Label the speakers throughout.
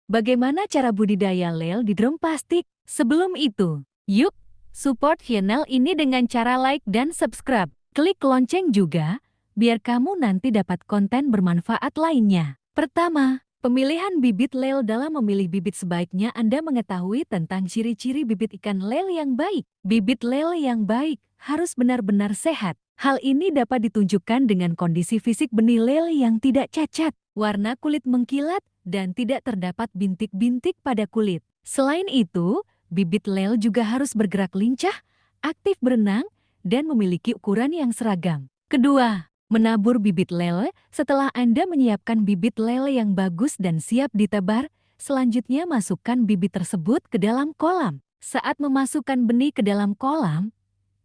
Speaker 1: Bagaimana cara budidaya lele di drum plastik? Sebelum itu, yuk support channel ini dengan cara like dan subscribe. Klik lonceng juga, biar kamu nanti dapat konten bermanfaat lainnya. Pertama, pemilihan bibit lele. Dalam memilih bibit sebaiknya Anda mengetahui tentang ciri-ciri bibit ikan lele yang baik. Bibit lele yang baik harus benar-benar sehat. Hal ini dapat ditunjukkan dengan kondisi fisik benih lele yang tidak cacat, warna kulit mengkilat, dan tidak terdapat bintik-bintik pada kulit. Selain itu, bibit lele juga harus bergerak lincah, aktif berenang, dan memiliki ukuran yang seragam. Kedua, menabur bibit lele. Setelah Anda menyiapkan bibit lele yang bagus dan siap ditebar, selanjutnya masukkan bibit tersebut ke dalam kolam. Saat memasukkan benih ke dalam kolam,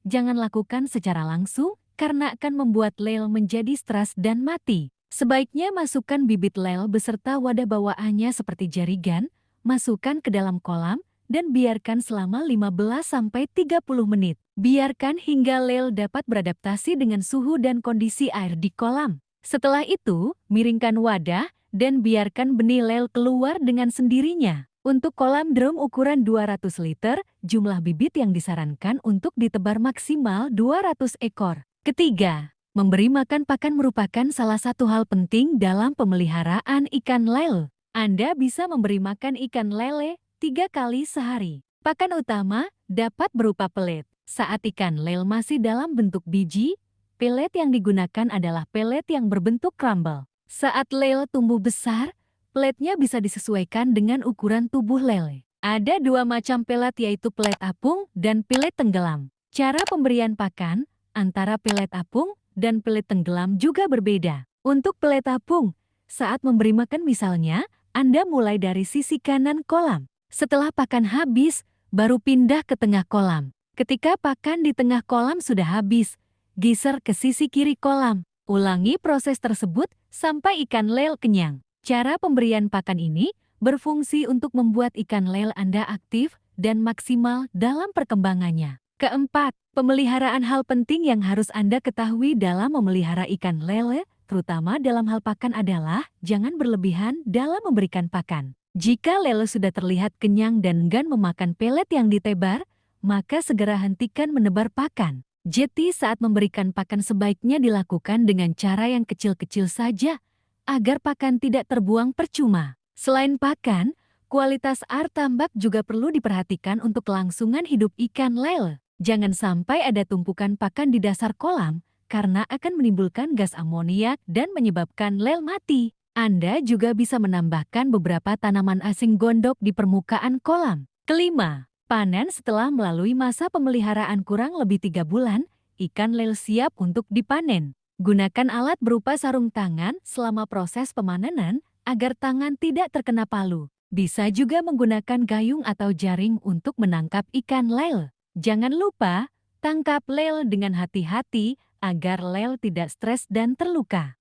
Speaker 1: jangan lakukan secara langsung karena akan membuat lele menjadi stres dan mati. Sebaiknya masukkan bibit lele beserta wadah bawaannya seperti jarigan, masukkan ke dalam kolam, dan biarkan selama 15-30 menit. Biarkan hingga lele dapat beradaptasi dengan suhu dan kondisi air di kolam. Setelah itu, miringkan wadah dan biarkan benih lele keluar dengan sendirinya. Untuk kolam drum ukuran 200 liter, jumlah bibit yang disarankan untuk ditebar maksimal 200 ekor. Ketiga, memberi makan pakan merupakan salah satu hal penting dalam pemeliharaan ikan lele. Anda bisa memberi makan ikan lele 3 kali sehari. Pakan utama dapat berupa pelet. Saat ikan lele masih dalam bentuk biji, pelet yang digunakan adalah pelet yang berbentuk crumble. Saat lele tumbuh besar, peletnya bisa disesuaikan dengan ukuran tubuh lele. Ada dua macam pelet yaitu pelet apung dan pelet tenggelam. Cara pemberian pakan antara pelet apung dan pelet tenggelam juga berbeda. Untuk pelet apung, saat memberi makan misalnya, Anda mulai dari sisi kanan kolam. Setelah pakan habis, baru pindah ke tengah kolam. Ketika pakan di tengah kolam sudah habis, geser ke sisi kiri kolam. Ulangi proses tersebut sampai ikan lele kenyang. Cara pemberian pakan ini berfungsi untuk membuat ikan lele Anda aktif dan maksimal dalam perkembangannya. Keempat, pemeliharaan. Hal penting yang harus Anda ketahui dalam memelihara ikan lele, terutama dalam hal pakan adalah jangan berlebihan dalam memberikan pakan. Jika lele sudah terlihat kenyang dan enggan memakan pelet yang ditebar, maka segera hentikan menebar pakan. Jadi saat memberikan pakan sebaiknya dilakukan dengan cara yang kecil-kecil saja, agar pakan tidak terbuang percuma. Selain pakan, kualitas air tambak juga perlu diperhatikan untuk kelangsungan hidup ikan lele. Jangan sampai ada tumpukan pakan di dasar kolam, karena akan menimbulkan gas amoniak dan menyebabkan lele mati. Anda juga bisa menambahkan beberapa tanaman asing gondok di permukaan kolam. Kelima, panen. Setelah melalui masa pemeliharaan kurang lebih 3 bulan, ikan lele siap untuk dipanen. Gunakan alat berupa sarung tangan selama proses pemanenan agar tangan tidak terkena palu. Bisa juga menggunakan gayung atau jaring untuk menangkap ikan lele. Jangan lupa, tangkap lele dengan hati-hati agar lele tidak stres dan terluka.